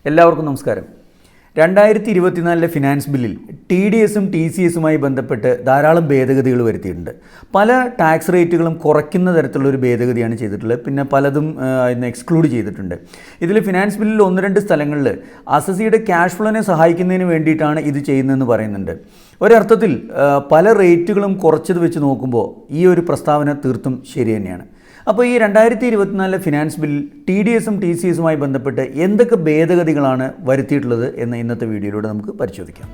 എല്ലാവർക്കും നമസ്കാരം. 2024 ഫിനാൻസ് ബില്ലിൽ TDSും TCSുമായി ബന്ധപ്പെട്ട് ധാരാളം ഭേദഗതികൾ വരുത്തിയിട്ടുണ്ട്. പല ടാക്സ് റേറ്റുകളും കുറയ്ക്കുന്ന തരത്തിലുള്ളൊരു ഭേദഗതിയാണ് ചെയ്തിട്ടുള്ളത്. പിന്നെ പലതും ഇന്ന് എക്സ്ക്ലൂഡ് ചെയ്തിട്ടുണ്ട്. ഇതിൽ ഫിനാൻസ് ബില്ലിൽ 1-2 സ്ഥലങ്ങളിൽ അസസിയുടെ ക്യാഷ് ഫ്ലോനെ സഹായിക്കുന്നതിന് വേണ്ടിയിട്ടാണ് ഇത് ചെയ്യുന്നതെന്ന് പറയുന്നുണ്ട്. ഒരർത്ഥത്തിൽ പല റേറ്റുകളും കുറച്ചത് വെച്ച് നോക്കുമ്പോൾ ഈ ഒരു പ്രസ്താവന തീർത്തും ശരി തന്നെയാണ്. അപ്പോൾ ഈ 2024 ഫിനാൻസ് ബിൽ TDSും TCSുമായി ബന്ധപ്പെട്ട് എന്തൊക്കെ ഭേദഗതികളാണ് വരുത്തിയിട്ടുള്ളത് എന്ന് ഇന്നത്തെ വീഡിയോയിലൂടെ നമുക്ക് പരിശോധിക്കാം.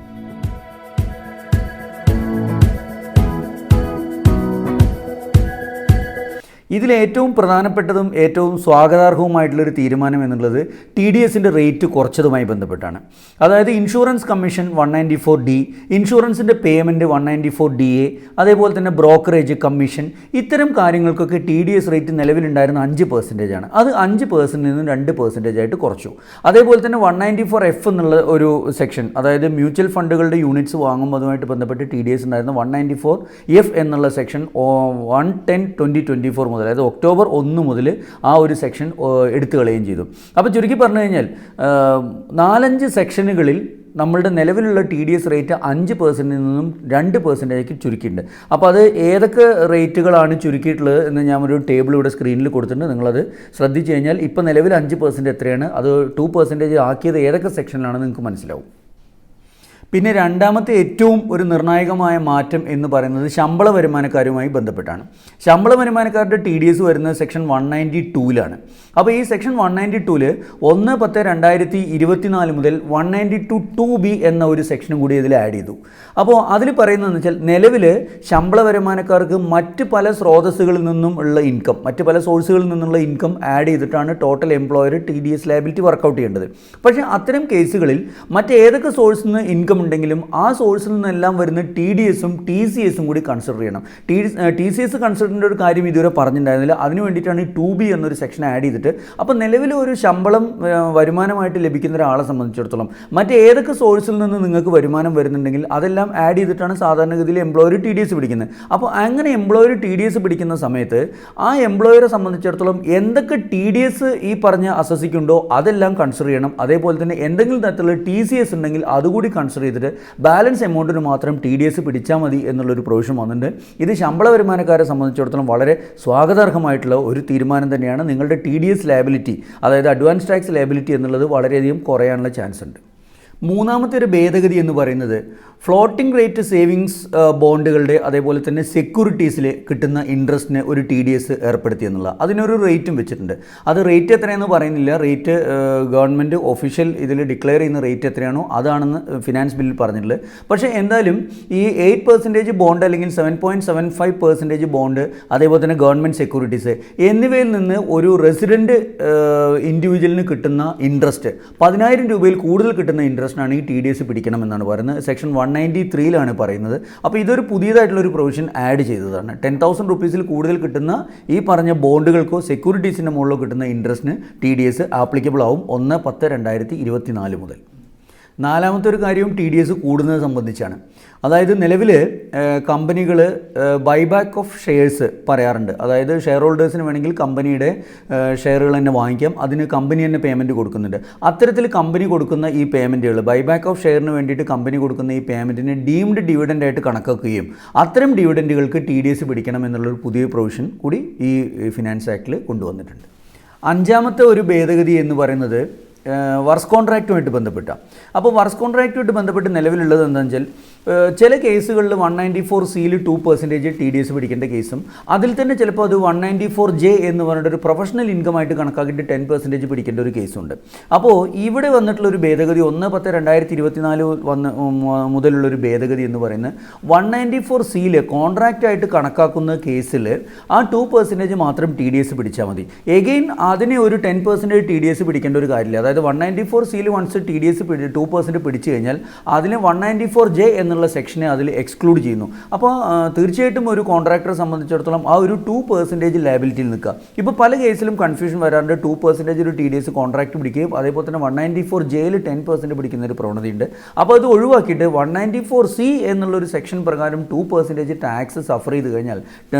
ഇതിലേറ്റവും പ്രധാനപ്പെട്ടതും ഏറ്റവും സ്വാഗതാർഹവുമായിട്ടുള്ളൊരു തീരുമാനം എന്നുള്ളത് TDSൻ്റെ റേറ്റ് കുറച്ചതുമായി ബന്ധപ്പെട്ടാണ്. അതായത് ഇൻഷുറൻസ് കമ്മീഷൻ 194D, ഇൻഷുറൻസിൻ്റെ പേയ്മെൻറ്റ് 194DA, അതേപോലെ തന്നെ ബ്രോക്കറേജ് കമ്മീഷൻ, ഇത്തരം കാര്യങ്ങൾക്കൊക്കെ TDS റേറ്റ് നിലവിലുണ്ടായിരുന്ന 5% ആണ്. അത് 5% നിന്നും 2% ആയിട്ട് കുറച്ചു. അതേപോലെ തന്നെ 194F എന്നുള്ള ഒരു സെക്ഷൻ, അതായത് മ്യൂച്വൽ ഫണ്ടുകളുടെ യൂണിറ്റ്സ് വാങ്ങുമ്പോൾ അതുമായിട്ട് ബന്ധപ്പെട്ട് TDS ഉണ്ടായിരുന്ന 194F എന്നുള്ള സെക്ഷൻ 1/10/2024 മുതൽ, അതായത് ഒക്ടോബർ 1 മുതൽ ആ ഒരു സെക്ഷൻ എടുത്തു കളയുകയും ചെയ്തു. അപ്പോൾ ചുരുക്കി പറഞ്ഞു കഴിഞ്ഞാൽ 4-5 സെക്ഷനുകളിൽ നമ്മളുടെ നിലവിലുള്ള TDS റേറ്റ് 5% നിന്നും 2% ചുരുക്കിയിട്ടുണ്ട്. അപ്പോൾ അത് ഏതൊക്കെ റേറ്റുകളാണ് ചുരുക്കിയിട്ടുള്ളത് എന്ന് ഞാൻ ഒരു ടേബിൾ ഇവിടെ സ്ക്രീനിൽ കൊടുത്തിട്ടുണ്ട്. നിങ്ങളത് ശ്രദ്ധിച്ചു കഴിഞ്ഞാൽ ഇപ്പോൾ നിലവിൽ 5% എത്രയാണ്, അത് 2% ആക്കിയത് ഏതൊക്കെ സെക്ഷനിലാണെന്ന് നിങ്ങൾക്ക് മനസ്സിലാവും. പിന്നെ രണ്ടാമത്തെ ഏറ്റവും ഒരു നിർണായകമായ മാറ്റം എന്ന് പറയുന്നത് ശമ്പള വരുമാനക്കാരുമായി ബന്ധപ്പെട്ടാണ്. ശമ്പള വരുമാനക്കാരുടെ TDS വരുന്നത് സെക്ഷൻ 192ലാണ്. അപ്പോൾ ഈ സെക്ഷൻ 192ൽ 1/10/2024 മുതൽ 192(2)B എന്ന ഒരു സെക്ഷനും കൂടി ഇതിൽ ആഡ് ചെയ്തു. അപ്പോൾ അതിൽ പറയുന്നതെന്ന് വെച്ചാൽ നിലവിൽ ശമ്പള വരുമാനക്കാർക്ക് മറ്റ് പല സ്രോതസ്സുകളിൽ നിന്നും ഉള്ള ഇൻകം, മറ്റ് പല സോഴ്സുകളിൽ നിന്നുള്ള ഇൻകം ആഡ് ചെയ്തിട്ടാണ് total employer TDS liability work out ചെയ്യേണ്ടത്. പക്ഷേ അത്തരം കേസുകളിൽ മറ്റേതൊക്കെ സോഴ്സിൽ നിന്ന് ഇൻകം ഉണ്ടെങ്കിലും ആ സോഴ്സിൽ നിന്നെല്ലാം വരുന്ന TDSും TCSും കൂടി കൺസിഡർ ചെയ്യണം. TCS കൺസിഡർ ചെയ്യേണ്ട ഒരു കാര്യം ഇതുവരെ പറഞ്ഞിട്ടുണ്ടായിരുന്നില്ല. അതിന് വേണ്ടിയിട്ടാണ് ഈ 2B എന്നൊരു സെക്ഷൻ ആഡ് ചെയ്തിട്ട്, അപ്പോൾ നിലവിൽ ഒരു ശമ്പളം വരുമാനമായിട്ട് ലഭിക്കുന്ന ഒരാളെ സംബന്ധിച്ചിടത്തോളം മറ്റേതൊക്കെ സോഴ്സിൽ നിന്ന് നിങ്ങൾക്ക് വരുമാനം വരുന്നുണ്ടെങ്കിൽ അതെല്ലാം ആഡ് ചെയ്തിട്ടാണ് സാധാരണഗതിയിൽ എംപ്ലോയർ TDS പിടിക്കുന്നത്. അപ്പോൾ അങ്ങനെ എംപ്ലോയർ TDS പിടിക്കുന്ന സമയത്ത് ആ എംപ്ലോയറെ സംബന്ധിച്ചിടത്തോളം എന്തൊക്കെ TDS ഈ പറഞ്ഞ അസസിക്കുണ്ടോ അതെല്ലാം കൺസിഡർ ചെയ്യണം. അതേപോലെ തന്നെ എന്തെങ്കിലും തരത്തിലുള്ള TCS ഉണ്ടെങ്കിൽ അതുകൂടി കൺസിഡർ ചെയ്തിട്ട് ബാലൻസ് എമൗണ്ടിന് മാത്രം TDS പിടിച്ചാൽ മതി എന്നുള്ളൊരു പ്രൊവിഷൻ വന്നിട്ടുണ്ട്. ഇത് ശമ്പള വരുമാനക്കാരെ സംബന്ധിച്ചിടത്തോളം വളരെ സ്വാഗതാർഹമായിട്ടുള്ള ഒരു തീരുമാനം തന്നെയാണ്. നിങ്ങളുടെ TDS ലയബിലിറ്റി, അതായത് അഡ്വാൻസ് ടാക്സ് ലയബിലിറ്റി എന്നുള്ളത് വളരെയധികം കുറയാനുള്ള ചാൻസ് ഉണ്ട്. മൂന്നാമത്തെ ഒരു ഭേദഗതി എന്ന് പറയുന്നത് ഫ്ലോട്ടിംഗ് റേറ്റ് സേവിങ്സ് ബോണ്ടുകളുടെ അതേപോലെ തന്നെ സെക്യൂരിറ്റീസിൽ കിട്ടുന്ന ഇൻട്രസ്റ്റിന് ഒരു TDS ഏർപ്പെടുത്തി എന്നുള്ള അതിനൊരു റേറ്റും വെച്ചിട്ടുണ്ട്. അത് റേറ്റ് എത്രയെന്ന് പറയുന്നില്ല. റേറ്റ് ഗവൺമെൻറ് ഒഫീഷ്യൽ ഇതിൽ ഡിക്ലെയർ ചെയ്യുന്ന റേറ്റ് എത്രയാണോ അതാണെന്ന് ഫിനാൻസ് ബില്ലിൽ പറഞ്ഞിട്ടുള്ളത്. പക്ഷേ എന്തായാലും ഈ 8% ബോണ്ട് അല്ലെങ്കിൽ 7.75% ബോണ്ട്, അതേപോലെ തന്നെ ഗവൺമെൻറ് സെക്യൂരിറ്റീസ് എന്നിവയിൽ നിന്ന് ഒരു റെസിഡൻറ്റ് ഇൻഡിവിജ്വലിന് കിട്ടുന്ന ഇൻട്രസ്റ്റ് 10,000 രൂപയിൽ കൂടുതൽ കിട്ടുന്ന ഇൻട്രസ്റ്റിനാണ് ഈ TDS പിടിക്കണം എന്നാണ് പറയുന്നത്. സെക്ഷൻ 193ലാണ് പറയുന്നത്. അപ്പോൾ ഇതൊരു പുതിയതായിട്ടുള്ളൊരു പ്രൊവിഷൻ ആഡ് ചെയ്തതാണ്. 10,000 രൂപീസിൽ കൂടുതൽ കിട്ടുന്ന ഈ പറഞ്ഞ ബോണ്ടുകൾക്കോ സെക്യൂരിറ്റീസിൻ്റെ മുകളിലോ കിട്ടുന്ന ഇൻട്രസ്റ്റിന് TDS ആപ്ലിക്കബിൾ ആവും 1/10/2024 മുതൽ. നാലാമത്തെ ഒരു കാര്യവും TDS കൂടുന്നത് സംബന്ധിച്ചാണ്. അതായത് നിലവിൽ കമ്പനികൾ ബൈബാക്ക് ഓഫ് ഷെയർസ് പറയാറുണ്ട്. അതായത് ഷെയർ ഹോൾഡേഴ്സിന് വേണമെങ്കിൽ കമ്പനിയുടെ ഷെയറുകൾ തന്നെ വാങ്ങിക്കാം, അതിന് കമ്പനി തന്നെ പേയ്മെൻറ്റ് കൊടുക്കുന്നുണ്ട്. അത്തരത്തിൽ കമ്പനി കൊടുക്കുന്ന ഈ പേയ്മെൻറ്റുകൾ, ബൈബാക്ക് ഓഫ് ഷെയറിന് വേണ്ടിയിട്ട് കമ്പനി കൊടുക്കുന്ന ഈ പേയ്മെൻറ്റിന് ഡീംഡ് ഡിവിഡൻ്റ് ആയിട്ട് കണക്കാക്കുകയും അത്തരം ഡിവിഡൻറ്റുകൾക്ക് TDS പിടിക്കണം എന്നുള്ളൊരു പുതിയ പ്രൊവിഷൻ കൂടി ഈ ഫിനാൻസ് ആക്ടിൽ കൊണ്ടുവന്നിട്ടുണ്ട്. അഞ്ചാമത്തെ ഒരു ഭേദഗതി എന്ന് പറയുന്നത് വർക്സ് കോൺട്രാക്റ്റുമായിട്ട് ബന്ധപ്പെട്ട. അപ്പോൾ വർക്സ് കോൺട്രാക്റ്റുമായിട്ട് ബന്ധപ്പെട്ട് നിലവിലുള്ളത് എന്താണെന്ന് വെച്ചാൽ ചില കേസുകളിൽ 194Cയിൽ 2% TDS പിടിക്കേണ്ട കേസും അതിൽ തന്നെ ചിലപ്പോൾ അത് 194J എന്ന് പറഞ്ഞിട്ട് ഒരു പ്രൊഫഷണൽ ഇൻകം ആയിട്ട് കണക്കാക്കിയിട്ട് 10% പിടിക്കേണ്ട ഒരു കേസുണ്ട്. അപ്പോൾ ഇവിടെ വന്നിട്ടുള്ളൊരു ഭേദഗതി 1/10/2024 മുതലുള്ളൊരു ഭേദഗതി എന്ന് പറയുന്നത് 194Cയിൽ കോൺട്രാക്റ്റ് ആയിട്ട് കണക്കാക്കുന്ന കേസിൽ ആ 2% മാത്രം TDS പിടിച്ചാൽ മതി. എഗെയിൻ അതിനെ ഒരു 10% TDS പിടിക്കേണ്ട ഒരു കാര്യമില്ല. അതായത് 194Cയിൽ വൺസ് TDS 2% പിടിച്ചു കഴിഞ്ഞാൽ അതിന് 194J എന്നുള്ള എന്നുള്ള സെക്ഷനെ അതിൽ എക്സ്ക്ലൂഡ് ചെയ്യുന്നു. അപ്പോൾ തീർച്ചയായിട്ടും ഒരു കോൺട്രാക്ടറെ സംബന്ധിച്ചിടത്തോളം ആ ഒരു 2% ലയബിലിറ്റിയിൽ നിൽക്കുക. ഇപ്പോൾ പല കേസിലും കൺഫ്യൂഷൻ വരാറുണ്ട്. 2% ഒരു TDS കോൺട്രാക്ട് പിടിക്കുകയും അതേപോലെ തന്നെ 194Jയിൽ 10% പിടിക്കുന്ന ഒരു പ്രവണതയുണ്ട്. അപ്പോൾ അത് ഒഴിവാക്കിയിട്ട് 194C എന്നുള്ളൊരു സെക്ഷൻ പ്രകാരം 2% ടാക്സ് സഫർ ചെയ്ത് കഴിഞ്ഞാൽ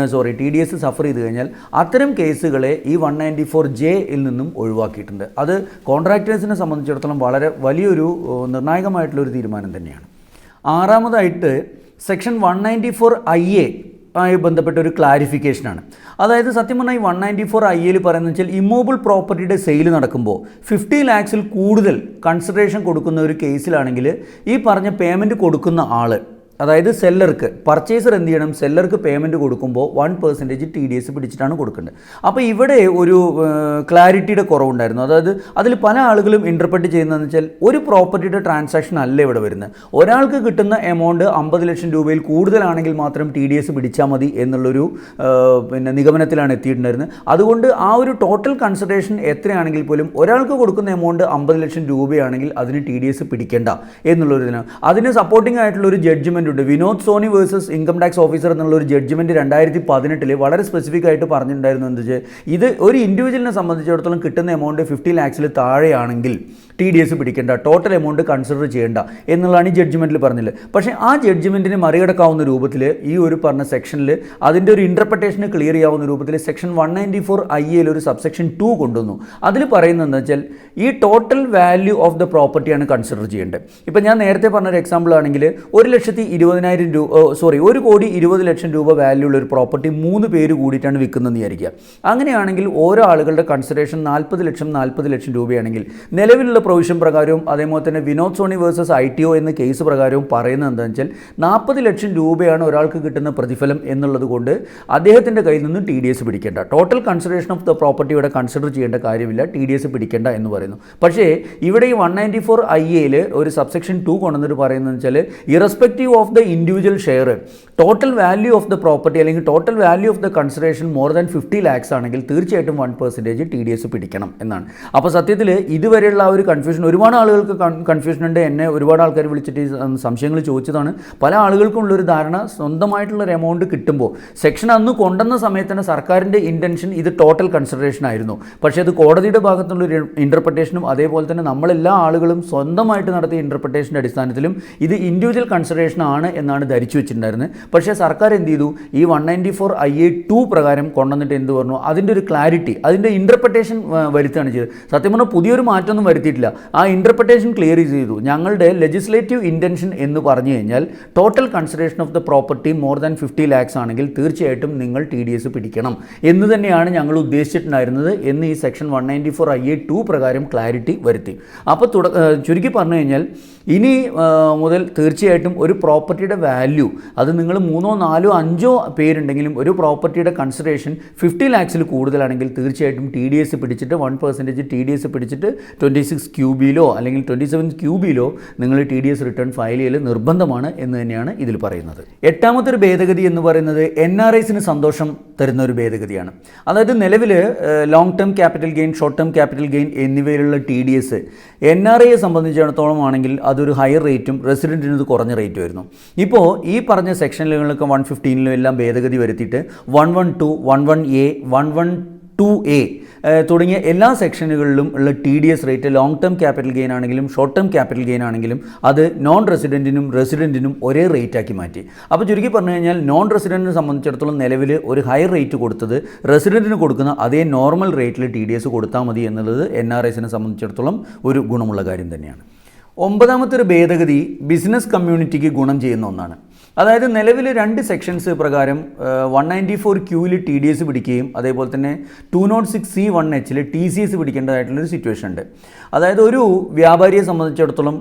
TDS സഫർ ചെയ്ത് കഴിഞ്ഞാൽ അത്തരം കേസുകളെ ഈ 194Jയിൽ നിന്നും ഒഴിവാക്കിയിട്ടുണ്ട്. അത് കോൺട്രാക്ടേഴ്സിനെ സംബന്ധിച്ചിടത്തോളം വളരെ വലിയൊരു നിർണായകമായിട്ടുള്ളൊരു തീരുമാനം തന്നെയാണ്. ആറാമതായിട്ട് സെക്ഷൻ 194IA ആയി ബന്ധപ്പെട്ട ഒരു ക്ലാരിഫിക്കേഷനാണ്. അതായത് സത്യം പറഞ്ഞാൽ ഈ 194IA പറയുന്നത് വെച്ചാൽ ഇമ്മൂവബിൾ പ്രോപ്പർട്ടിയുടെ സെയിൽ നടക്കുമ്പോൾ 50 lakhsൽ കൂടുതൽ കൺസിഡറേഷൻ കൊടുക്കുന്ന ഒരു കേസിലാണെങ്കിൽ ഈ പറഞ്ഞ പേയ്മെൻറ്റ് കൊടുക്കുന്ന ആൾ, അതായത് സെല്ലർക്ക്, പർച്ചേസർ എന്ത് ചെയ്യണം, സെല്ലർക്ക് പേയ്മെൻറ്റ് കൊടുക്കുമ്പോൾ 1% TDS പിടിച്ചിട്ടാണ് കൊടുക്കേണ്ടത്. അപ്പോൾ ഇവിടെ ഒരു ക്ലാരിറ്റിയുടെ കുറവുണ്ടായിരുന്നു. അതായത് അതിൽ പല ആളുകളും ഇൻ്റർപ്രറ്റ് ചെയ്യുന്നതെന്ന് വെച്ചാൽ ഒരു പ്രോപ്പർട്ടിയുടെ ട്രാൻസാക്ഷൻ അല്ല ഇവിടെ വരുന്നത്. ഒരാൾക്ക് കിട്ടുന്ന എമൗണ്ട് 50 ലക്ഷം രൂപയിൽ കൂടുതലാണെങ്കിൽ മാത്രം TDS പിടിച്ചാൽ മതി എന്നുള്ളൊരു നിഗമനത്തിലാണ് എത്തിയിട്ടുണ്ടായിരുന്നത്. അതുകൊണ്ട് ആ ഒരു ടോട്ടൽ കൺസിഡറേഷൻ എത്രയാണെങ്കിൽ പോലും ഒരാൾക്ക് കൊടുക്കുന്ന എമൗണ്ട് 50 ലക്ഷം രൂപയാണെങ്കിൽ അതിന് TDS പിടിക്കേണ്ട എന്നുള്ളൊരു ഇതിനാണ്. അതിന് സപ്പോർട്ടിംഗ് ആയിട്ടുള്ളൊരു judgement Vinod Soni versus income tax officer എന്നുള്ള ഒരു ജഡ്ജ്മെൻറ്റ് 2018 വളരെ സ്പെസിഫിക് ആയിട്ട് പറഞ്ഞിട്ടുണ്ടായിരുന്നു. എന്താ വെച്ചാൽ ഇത് ഒരു ഇൻഡിവിജ്വലിനെ സംബന്ധിച്ചിടത്തോളം കിട്ടുന്ന എമൗണ്ട് 50 lakhsൽ താഴെയാണെങ്കിൽ TDS പിടിക്കേണ്ട, ടോട്ടൽ എമൗണ്ട് കൺസിഡർ ചെയ്യേണ്ട എന്നുള്ളതാണ് ഈ ജഡ്ജ്മെൻറ്റിൽ പറഞ്ഞില്ല. പക്ഷേ ആ ജഡ്ജ്മെൻറ്റിനെ മറികടക്കാവുന്ന രൂപത്തിൽ ഈ ഒരു പറഞ്ഞ സെക്ഷനിൽ അതിൻ്റെ ഒരു ഇൻ്റർപ്രിട്ടേഷന് ക്ലിയർ ചെയ്യാവുന്ന രൂപത്തിൽ സെക്ഷൻ 194IAയിൽ ഒരു സബ്സെക്ഷൻ 2 കൊണ്ടുവന്നു. അതിൽ പറയുന്നത് എന്താ വെച്ചാൽ ഈ ടോട്ടൽ വാല്യൂ ഓഫ് ദ പ്രോപ്പർട്ടിയാണ് കൺസിഡർ ചെയ്യേണ്ടത്. ഇപ്പം ഞാൻ നേരത്തെ പറഞ്ഞൊരു എക്സാമ്പിൾ ആണെങ്കിൽ 1,20,000 രൂപ, 1,20,00,000 രൂപ വാല്യൂ ഉള്ള ഒരു പ്രോപ്പർട്ടി 3 പേര് കൂടിയിട്ടാണ് വിൽക്കുന്നതെന്ന് വിചാരിക്കുക. അങ്ങനെയാണെങ്കിൽ ഓരോ ആളുകളുടെ കൺസിഡറേഷൻ 40 ലക്ഷം രൂപയാണെങ്കിൽ നിലവിലുള്ള പ്രൊവിഷൻ പ്രകാരവും അതേപോലെ തന്നെ വിനോദ് സോണി വേഴ്സസ് ITO എന്ന കേസ് പ്രകാരവും പറയുന്നത് എന്താണെന്ന് വെച്ചാൽ 40 ലക്ഷം രൂപയാണ് ഒരാൾക്ക് കിട്ടുന്ന പ്രതിഫലം എന്നുള്ളത് കൊണ്ട് അദ്ദേഹത്തിൻ്റെ കയ്യിൽ നിന്ന് TDS പിടിക്കേണ്ട, total consideration of the property ഇവിടെ കൺസിഡർ ചെയ്യേണ്ട കാര്യമില്ല, TDS പിടിക്കേണ്ട എന്ന് പറയുന്നു. പക്ഷേ ഇവിടെ ഈ 194IAയിൽ ഒരു സബ്സെക്ഷൻ 2 കൊണ്ടുവന്നിട്ട് പറയുന്നത് വെച്ചാൽ irrespective of the individual share total value of the property അല്ലെങ്കിൽ total value of the consideration more than 50 lakhs ആണെങ്കിൽ തീർച്ചയായിട്ടും 1% TDS പിടിക്കണം എന്നാണ്. അപ്പോൾ സത്യത്തിൽ ഇതുവരെയുള്ള ആ ഒരു കൺഫ്യൂഷൻ, ഒരുപാട് ആളുകൾക്ക് കൺഫ്യൂഷൻ ഉണ്ട്. എന്നെ ഒരുപാട് ആൾക്കാർ വിളിച്ചിട്ട് സംശയങ്ങൾ ചോദിച്ചതാണ്. പല ആളുകൾക്കും ഉള്ളൊരു ധാരണ സ്വന്തമായിട്ടുള്ളൊരു എമൗണ്ട് കിട്ടുമ്പോൾ സെക്ഷൻ അന്ന് കൊണ്ടുവന്ന സമയത്ത് തന്നെ സർക്കാരിൻ്റെ ഇൻറ്റൻഷൻ ഇത് ടോട്ടൽ കൺസിഡറേഷൻ ആയിരുന്നു. പക്ഷേ അത് കോടതിയുടെ ഭാഗത്തുനിന്നുള്ളൊരു ഇൻ്റർപ്രിട്ടേഷനും അതേപോലെ തന്നെ നമ്മളെല്ലാ ആളുകളും സ്വന്തമായിട്ട് നടത്തിയ ഇൻ്റർപ്രിട്ടേഷൻ്റെ അടിസ്ഥാനത്തിലും ഇത് ഇൻഡിവിജ്വൽ കൺസിഡറേഷൻ ആണ് എന്നാണ് ധരിച്ചു വെച്ചിട്ടുണ്ടായിരുന്നത്. പക്ഷേ സർക്കാർ എന്ത് ചെയ്തു, ഈ 194IA2 പ്രകാരം കൊണ്ടുവന്നിട്ട് എന്ത് പറഞ്ഞു, അതിൻ്റെ ഒരു ക്ലാരിറ്റി, അതിൻ്റെ ഇൻ്റർപ്രിട്ടേഷൻ വരുത്തുകയാണ് ചെയ്തത്. സത്യം പറഞ്ഞാൽ പുതിയൊരു മാറ്റമൊന്നും വരുത്തിയിട്ടില്ല. ആ ഇൻ്റർപ്രിട്ടേഷൻ ക്ലിയർ ചെയ്തു. ഞങ്ങളുടെ ലെജിസ്ലേറ്റീവ് ഇൻറ്റൻഷൻ എന്ന് പറഞ്ഞു കഴിഞ്ഞാൽ total consideration of the property more than 50 lakhs ആണെങ്കിൽ തീർച്ചയായിട്ടും നിങ്ങൾ TDS പിടിക്കണം എന്ന് തന്നെയാണ് ഞങ്ങൾ ഉദ്ദേശിച്ചിട്ടുണ്ടായിരുന്നത് എന്ന് ഈ സെക്ഷൻ 194IA2 പ്രകാരം ക്ലാരിറ്റി വരുത്തി. അപ്പോൾ ചുരുക്കി പറഞ്ഞു കഴിഞ്ഞാൽ ഇനി മുതൽ തീർച്ചയായിട്ടും ഒരു പ്രോപ്പർട്ടിയുടെ വാല്യൂ അത് നിങ്ങൾ 3, 4, 5 പേരുണ്ടെങ്കിലും ഒരു പ്രോപ്പർട്ടിയുടെ കൺസിഡറേഷൻ 50 lakhsൽ കൂടുതലാണെങ്കിൽ തീർച്ചയായിട്ടും TDS പിടിച്ചിട്ട് 1% TDS പിടിച്ചിട്ട് 26QBയിലോ അല്ലെങ്കിൽ 27QBയിലോ നിങ്ങൾ TDS റിട്ടേൺ ഫയൽ ചെയ്യൽ നിർബന്ധമാണ് എന്ന് തന്നെയാണ് ഇതിൽ പറയുന്നത്. എട്ടാമത്തെ ഒരു ഭേദഗതി എന്ന് പറയുന്നത് NRIസിന് സന്തോഷം തരുന്ന ഒരു ഭേദഗതിയാണ്. അതായത് നിലവിൽ long term capital gain, short term capital gain എന്നിവയിലുള്ള TDS NRIയെ സംബന്ധിച്ചിടത്തോളം ആണെങ്കിൽ അതൊരു ഹയർ റേറ്റും റെസിഡൻറ്റിന് ഇത് കുറഞ്ഞ റേറ്റും ആയിരുന്നു. ഇപ്പോൾ ഈ പറഞ്ഞ സെക്ഷനുകളൊക്കെ 115ലും എല്ലാം ഭേദഗതി വരുത്തിയിട്ട് 112, 11A, 112A തുടങ്ങിയ എല്ലാ സെക്ഷനുകളിലും ഉള്ള TDS rate long term capital gain ആണെങ്കിലും ഷോർട്ട് ടേം ക്യാപിറ്റൽ ഗെയിൻ ആണെങ്കിലും അത് നോൺ റെസിഡൻറ്റിനും റെസിഡൻറ്റിനും ഒരേ റേറ്റാക്കി മാറ്റി. അപ്പോൾ ചുരുക്കി പറഞ്ഞു കഴിഞ്ഞാൽ നോൺ റെസിഡൻറ്റിനെ സംബന്ധിച്ചിടത്തോളം നിലവിൽ ഒരു ഹയർ റേറ്റ് കൊടുത്തത് റെസിഡൻറ്റിന് കൊടുക്കുന്ന അതേ നോർമൽ റേറ്റിൽ TDS കൊടുത്താൽ മതി എന്നുള്ളത് NRIസിനെ സംബന്ധിച്ചിടത്തോളം ഒരു ഗുണമുള്ള കാര്യം തന്നെയാണ്. ഒമ്പതാമത്തെ ഒരു ഭേദഗതി ബിസിനസ് കമ്മ്യൂണിറ്റിക്ക് ഗുണം ചെയ്യുന്ന ഒന്നാണ്. അതായത് നിലവിൽ 2 സെക്ഷൻസ് പ്രകാരം 194Qയിൽ TDS പിടിക്കുകയും അതേപോലെ തന്നെ 206C1Hൽ TCS പിടിക്കേണ്ടതായിട്ടുള്ളൊരു സിറ്റുവേഷൻ ഉണ്ട്. അതായത് ഒരു വ്യാപാരിയെ സംബന്ധിച്ചിടത്തോളം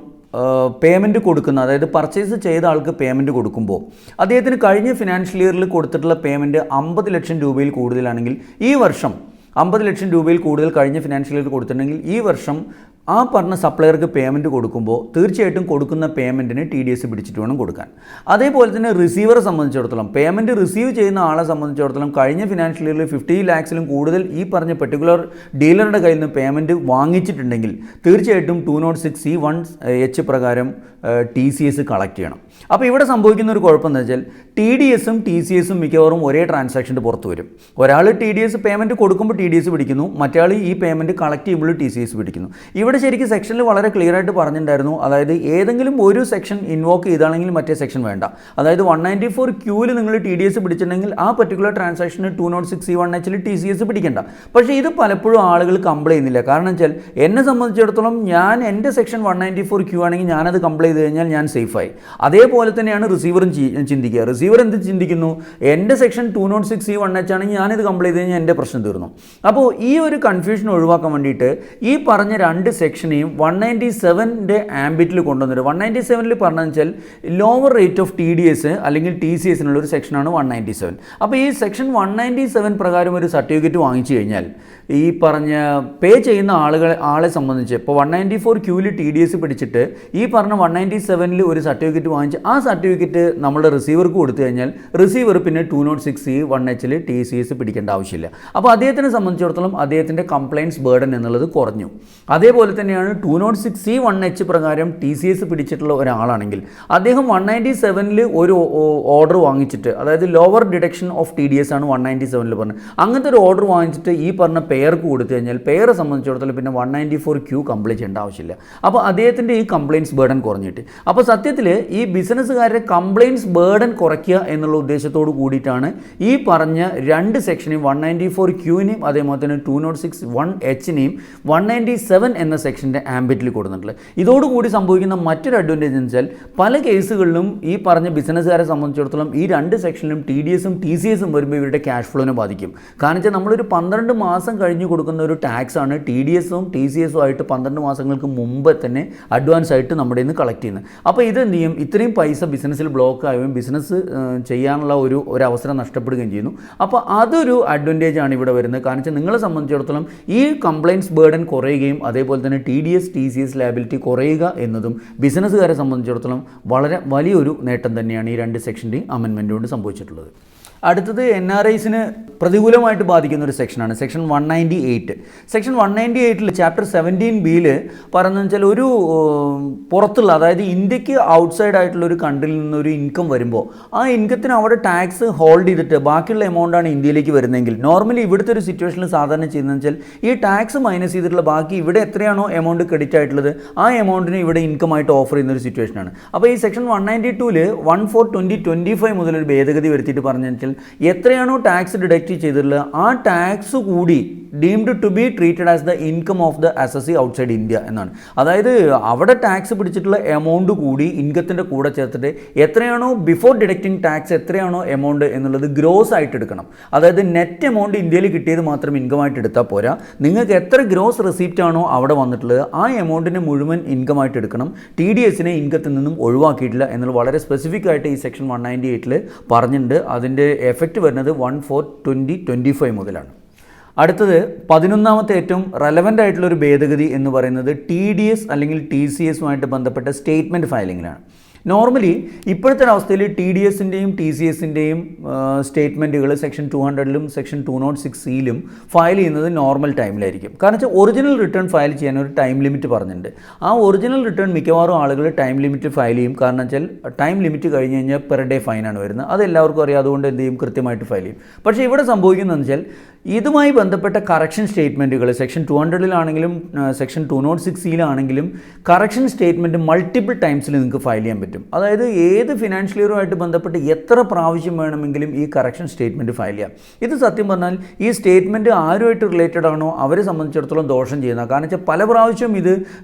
പേയ്മെൻറ്റ് കൊടുക്കുന്ന, അതായത് പർച്ചേസ് ചെയ്ത ആൾക്ക് പേയ്മെൻറ്റ് കൊടുക്കുമ്പോൾ അദ്ദേഹത്തിന് കഴിഞ്ഞ ഫിനാൻഷ്യൽ ഇയറിൽ കൊടുത്തിട്ടുള്ള പേയ്മെൻറ്റ് 50 ലക്ഷം രൂപയിൽ കൂടുതലാണെങ്കിൽ ഈ വർഷം 50 ലക്ഷം രൂപയിൽ കൂടുതൽ കഴിഞ്ഞ ഫിനാൻഷ്യൽ ഇയറിൽ കൊടുത്തിട്ടുണ്ടെങ്കിൽ ഈ വർഷം ആ പറഞ്ഞ സപ്ലയർക്ക് പേയ്മെൻറ്റ് കൊടുക്കുമ്പോൾ തീർച്ചയായിട്ടും കൊടുക്കുന്ന പേയ്മെൻറ്റിന് TDS പിടിച്ചിട്ട് വേണം കൊടുക്കാൻ. അതേപോലെ തന്നെ റിസീവറെ സംബന്ധിച്ചിടത്തോളം പേയ്മെൻറ്റ് റിസീവ് ചെയ്യുന്ന ആളെ സംബന്ധിച്ചിടത്തോളം കഴിഞ്ഞ ഫിനാൻഷ്യൽ ഇയറിൽ 50 lakhsലും കൂടുതൽ ഈ പറഞ്ഞ പെർട്ടിക്കുലർ ഡീലറുടെ കയ്യിൽ നിന്ന് പേയ്മെൻറ്റ് വാങ്ങിച്ചിട്ടുണ്ടെങ്കിൽ തീർച്ചയായിട്ടും 206C1H പ്രകാരം TCS കളക്ട് ചെയ്യണം. അപ്പോൾ ഇവിടെ സംഭവിക്കുന്ന ഒരു കുഴപ്പമെന്ന് വെച്ചാൽ ടി ഡി എസും ടി സി എസും മിക്കവാറും ഒരേ ട്രാൻസാക്ഷൻ്റെ പുറത്ത് വരും. ഒരാൾ ടി ഡി എസ് പേയ്മെൻറ്റ് കൊടുക്കുമ്പോൾ ടി ഡി എസ് പിടിക്കുന്നു, മറ്റയാൾ ഈ പേയ്മെൻറ്റ് കളക്ട് ചെയ്യുമ്പോൾ ടി സി എസ് പിടിക്കുന്നു. ഇവിടെ ശരിക്കും സെക്ഷനിൽ വളരെ ക്ലിയർ ആയിട്ട് പറഞ്ഞിട്ടുണ്ടായിരുന്നു, അതായത് ഏതെങ്കിലും ഒരു സെക്ഷൻ ഇൻവോക്ക് ചെയ്താണെങ്കിൽ മറ്റേ സെക്ഷൻ വേണ്ട. അതായത് 194 ക്യൂവിൽ നിങ്ങൾ ടി ഡി എസ് പിടിച്ചിട്ടുണ്ടെങ്കിൽ ആ പർട്ടിക്കുലർ ട്രാൻസാക്ഷന് 206(c)(1)(h) ടി സി എസ് പിടിക്കേണ്ട. പക്ഷേ ഇത് പലപ്പോഴും ആളുകൾ കംപ്ലൈ ചെയ്യുന്നില്ല. കാരണം വെച്ചാൽ എന്നെ സംബന്ധിച്ചിടത്തോളം ഞാൻ എൻ്റെ സെക്ഷൻ 194 ക്യൂ ആണെങ്കിൽ ഞാനത് കംപ്ലൈ ചെയ്ത് കഴിഞ്ഞാൽ ഞാൻ സേഫായി. അതേപോലെ തന്നെയാണ് റിസീവറും ചിന്തിക്കുക. റിസീവർ എന്ത് ചിന്തിക്കുന്നു, എൻ്റെ സെക്ഷൻ 206(c)(1)(h) ആണെങ്കിൽ ഞാനിത് കംപ്ലൈ ചെയ്ത് കഴിഞ്ഞാൽ എൻ്റെ പ്രശ്നം തീർന്നു. അപ്പോൾ ഈ ഒരു കൺഫ്യൂഷൻ ഒഴിവാക്കാൻ വേണ്ടിയിട്ട് ഈ പറഞ്ഞ രണ്ട് സെക്ഷനെയും 197ൻ്റെ ആംബിറ്റിൽ കൊണ്ടുവന്നിട്ട് 197ൽ പറഞ്ഞതെന്ന് വെച്ചാൽ lower rate of T D S അല്ലെങ്കിൽ ടി സി എസിനുള്ള ഒരു സെക്ഷനാണ് 197. അപ്പോൾ ഈ സെക്ഷൻ 197 പ്രകാരം ഒരു സർട്ടിഫിക്കറ്റ് വാങ്ങിച്ചു കഴിഞ്ഞാൽ ഈ പറഞ്ഞ പേ ചെയ്യുന്ന ആളെ സംബന്ധിച്ച് ഇപ്പോൾ 194 ക്യൂവിൽ ടി ഡി എസ് പിടിച്ചിട്ട് ഈ പറഞ്ഞ 197ൽ ഒരു സർട്ടിഫിക്കറ്റ് വാങ്ങിച്ച് ആ സർട്ടിഫിക്കറ്റ് നമ്മുടെ റിസീവർക്ക് കൊടുത്തു കഴിഞ്ഞാൽ റിസീവർ പിന്നെ 206(c)(1)(h) ടി സി എസ് പിടിക്കേണ്ട ആവശ്യമില്ല. അപ്പോൾ അദ്ദേഹത്തിനെ സംബന്ധിച്ചിടത്തോളം അദ്ദേഹത്തിൻ്റെ കംപ്ലയിൻസ് ബേർഡൻ എന്നുള്ളത് കുറഞ്ഞു. അതേപോലെ തന്നെയാണ് 206(c)(1)(h) പ്രകാരം ടി സി എസ് പിടിച്ചിട്ടുള്ള ഒരാളാണെങ്കിൽ അദ്ദേഹം 197ൽ ഒരു ഓർഡർ വാങ്ങിച്ചിട്ട്, അതായത് lower deduction of T D S ആണ് 197ൽ പറഞ്ഞത്, അങ്ങനത്തെ ഒരു ഓർഡർ വാങ്ങിച്ചിട്ട് ഈ പറഞ്ഞ പെയർക്ക് കൊടുത്തു കഴിഞ്ഞാൽ പെയറെ സംബന്ധിച്ചിടത്തോളം പിന്നെ 194 ക്യൂ കംപ്ലീറ്റ് ചെയ്യേണ്ട ആവശ്യമില്ല. അപ്പോൾ അദ്ദേഹത്തിൻ്റെ ഈ കംപ്ലയിൻസ് ബേർഡൻ കുറഞ്ഞിട്ട്, അപ്പോൾ സത്യത്തിൽ ഈ ബിസിനസ്സുകാരുടെ കംപ്ലയിൻസ് ബേർഡൻ കുറയ്ക്കുക എന്നുള്ള ഉദ്ദേശത്തോട് കൂടിയിട്ടാണ് ഈ പറഞ്ഞ രണ്ട് സെക്ഷനെയും 194 ക്യൂവിനെയും അതേപോലെ തന്നെ 206(1)(h)നെയും 197 എന്ന സെക്ഷൻ്റെ ആംബിറ്റിൽ കൊടുത്തിട്ടുള്ളത്. ഇതോടുകൂടി സംഭവിക്കുന്ന മറ്റൊരു അഡ്വാൻറ്റേജ് എന്ന് വെച്ചാൽ പല കേസുകളിലും ഈ പറഞ്ഞ ബിസിനസ്സുകാരെ സംബന്ധിച്ചിടത്തോളം ഈ രണ്ട് സെക്ഷനിലും ടി ഡി എസും ടി സി എസും വരുമ്പോൾ ഇവരുടെ ക്യാഷ് ഫ്ലോനെ ബാധിക്കും. കാരണം വെച്ചാൽ നമ്മളൊരു 12 മാസം കഴിഞ്ഞ് കൊടുക്കുന്ന ഒരു ടാക്സാണ് ടി ഡി എസും ടി സി എസും ആയിട്ട് 12 മാസങ്ങൾക്ക് മുമ്പ് തന്നെ അഡ്വാൻസ് ആയിട്ട് നമ്മുടെ നിന്ന് കളക്ട് ചെയ്യുന്നത്. അപ്പോൾ ഇത് എന്ത് ചെയ്യും, ഇത്രയും പൈസ ബിസിനസ്സിൽ ബ്ലോക്ക് ആവുകയും ബിസിനസ് ചെയ്യാനുള്ള ഒരു അവസരം നഷ്ടപ്പെടുകയും ചെയ്യുന്നു. അപ്പോൾ അതൊരു അഡ്വാൻറ്റേജ് ആണ് ഇവിടെ വരുന്നത്. കാരണം വെച്ചാൽ നിങ്ങളെ സംബന്ധിച്ചിടത്തോളം ഈ കംപ്ലയിൻസ് ബേർഡൻ കുറയുകയും അതേപോലെ തന്നെ T D S T C S liability കുറയുക എന്നതും ബിസിനസ്സുകാരെ സംബന്ധിച്ചിടത്തോളം വളരെ വലിയൊരു നേട്ടം തന്നെയാണ് ഈ രണ്ട് സെക്ഷൻ്റെയും അമെൻമെൻറ്റ് കൊണ്ട് സംഭവിച്ചിട്ടുള്ളത്. അടുത്തത് എൻ ആർ ഐസിന് പ്രതികൂലമായിട്ട് ബാധിക്കുന്ന ഒരു സെക്ഷനാണ് സെക്ഷൻ 198. സെക്ഷൻ 198ൽ ചാപ്റ്റർ 17(b)യിൽ പറയുന്നത് വെച്ചാൽ ഒരു പുറത്തുള്ള, അതായത് ഇന്ത്യക്ക് ഔട്ട്സൈഡ് ആയിട്ടുള്ള ഒരു കൺട്രിയിൽ നിന്നൊരു ഇൻകം വരുമ്പോൾ ആ ഇൻകത്തിന് അവിടെ ടാക്സ് ഹോൾഡ് ചെയ്തിട്ട് ബാക്കിയുള്ള എമൗണ്ടാണ് ഇന്ത്യയിലേക്ക് വരുന്നതെങ്കിൽ നോർമലി ഇവിടുത്തെ ഒരു സിറ്റുവേഷനിൽ സാധാരണ ചെയ്യുന്നതെന്ന് വെച്ചാൽ ഈ ടാക്സ് മൈനസ് ചെയ്തിട്ടുള്ള ബാക്കി ഇവിടെ എത്രയാണോ എമൗണ്ട് ക്രെഡിറ്റ് ആയിട്ടുള്ളത് ആ എമൗണ്ടിന് ഇവിടെ ഇൻകം ആയിട്ട് ഓഫർ ചെയ്യുന്ന ഒരു സിറ്റുവേഷനാണ്. അപ്പോൾ ഈ സെക്ഷൻ 192ൽ 1/4/2025 മുതൽ ഒരു ഭേദഗതി വരുത്തിയിട്ട് പറഞ്ഞു എത്രയാണോ ടാക്സ് ഡിഡക്റ്റ് ചെയ്തിട്ടുള്ളത് ആ ടാക്സ് കൂടി deemed to be treated as the income of the assessee outside India എന്നാണ്. അതായത് അവിടെ ടാക്സ് പിടിച്ചിട്ടുള്ള എമൗണ്ട് കൂടി ഇൻകത്തിൻ്റെ കൂടെ ചേർത്തിട്ട് എത്രയാണോ ബിഫോർ ഡിഡക്റ്റിംഗ് ടാക്സ് എത്രയാണോ എമൗണ്ട് എന്നുള്ളത് ഗ്രോസ് ആയിട്ട് എടുക്കണം. അതായത് നെറ്റ് എമൗണ്ട് ഇന്ത്യയിൽ കിട്ടിയത് മാത്രം ഇൻകമായിട്ട് എടുത്താൽ പോരാ, നിങ്ങൾക്ക് എത്ര ഗ്രോസ് റെസിപ്റ്റ് ആണോ അവിടെ വന്നിട്ടുള്ളത് ആ എമൗണ്ടിനെ മുഴുവൻ ഇൻകമായിട്ട് എടുക്കണം. ടി ഡി എസിനെ ഇൻകത്തിൽ നിന്നും ഒഴിവാക്കിയിട്ടില്ല എന്നുള്ള വളരെ സ്പെസിഫിക് ആയിട്ട് ഈ സെക്ഷൻ 198ൽ പറഞ്ഞിട്ടുണ്ട്. അതിൻ്റെ എഫക്റ്റ് വരുന്നത് 1/4/2025 മുതലാണ്. അടുത്തത് 11ാമത്തെ ഏറ്റവും റെലവൻ്റ് ആയിട്ടുള്ളൊരു ഭേദഗതി എന്ന് പറയുന്നത് ടി ഡി എസ് അല്ലെങ്കിൽ ടി സി എസുമായിട്ട് ബന്ധപ്പെട്ട സ്റ്റേറ്റ്മെൻറ്റ് ഫയലിങ്ങിലാണ്. നോർമലി ഇപ്പോഴത്തെ അവസ്ഥയിൽ ടി ഡി എസിൻ്റെയും ടി സി എസിൻ്റെയും സ്റ്റേറ്റ്മെൻറ്റുകൾ സെക്ഷൻ 200ലും സെക്ഷൻ 206(c)ലും ഫയൽ ചെയ്യുന്നത് നോർമൽ ടൈമിലായിരിക്കും. കാരണം വെച്ചാൽ ഒറിജിനൽ റിട്ടേൺ ഫയൽ ചെയ്യാൻ ഒരു ടൈം ലിമിറ്റ് പറഞ്ഞിട്ടുണ്ട്. ആ ഒറിജിനൽ റിട്ടേൺ മിക്കവാറും ആളുകൾ ടൈം ലിമിറ്റ് ഫയൽ ചെയ്യും. കാരണം വെച്ചാൽ ടൈം ലിമിറ്റ് കഴിഞ്ഞ് കഴിഞ്ഞാൽ പെർ ഡേ ഫൈനാണ് വരുന്നത്. അത് എല്ലാവർക്കും അറിയാം. അതുകൊണ്ട് എന്ത് ചെയ്യും, കൃത്യമായിട്ട് ഫയൽ ചെയ്യും. പക്ഷേ ഇവിടെ സംഭവിക്കുന്നതെന്ന് വെച്ചാൽ ഇതുമായി ബന്ധപ്പെട്ട കറക്ഷൻ സ്റ്റേറ്റ്മെൻറ്റുകൾ സെക്ഷൻ 200ലാണെങ്കിലും സെക്ഷൻ 206(c)ലാണെങ്കിലും കറക്ഷൻ സ്റ്റേറ്റ്മെൻറ്റ് മൾട്ടിപ്പിൾ ടൈംസിൽ നിങ്ങൾക്ക് ഫയൽ ചെയ്യാൻ പറ്റും. അതായത് ഏത് ഫിനാൻഷ്യൽ ഇയറുമായിട്ട് ബന്ധപ്പെട്ട് എത്ര പ്രാവശ്യം വേണമെങ്കിലും ഈ കറക്ഷൻ സ്റ്റേറ്റ്മെൻറ്റ് ഫയൽ ചെയ്യാം. ഇത് സത്യം പറഞ്ഞാൽ ഈ സ്റ്റേറ്റ്മെൻറ്റ് ആരുമായിട്ട് റിലേറ്റഡ് ആണോ അവരെ സംബന്ധിച്ചിടത്തോളം ദോഷം ചെയ്യുന്നത്. കാരണം വെച്ചാൽ പല പ്രാവശ്യം ഇത്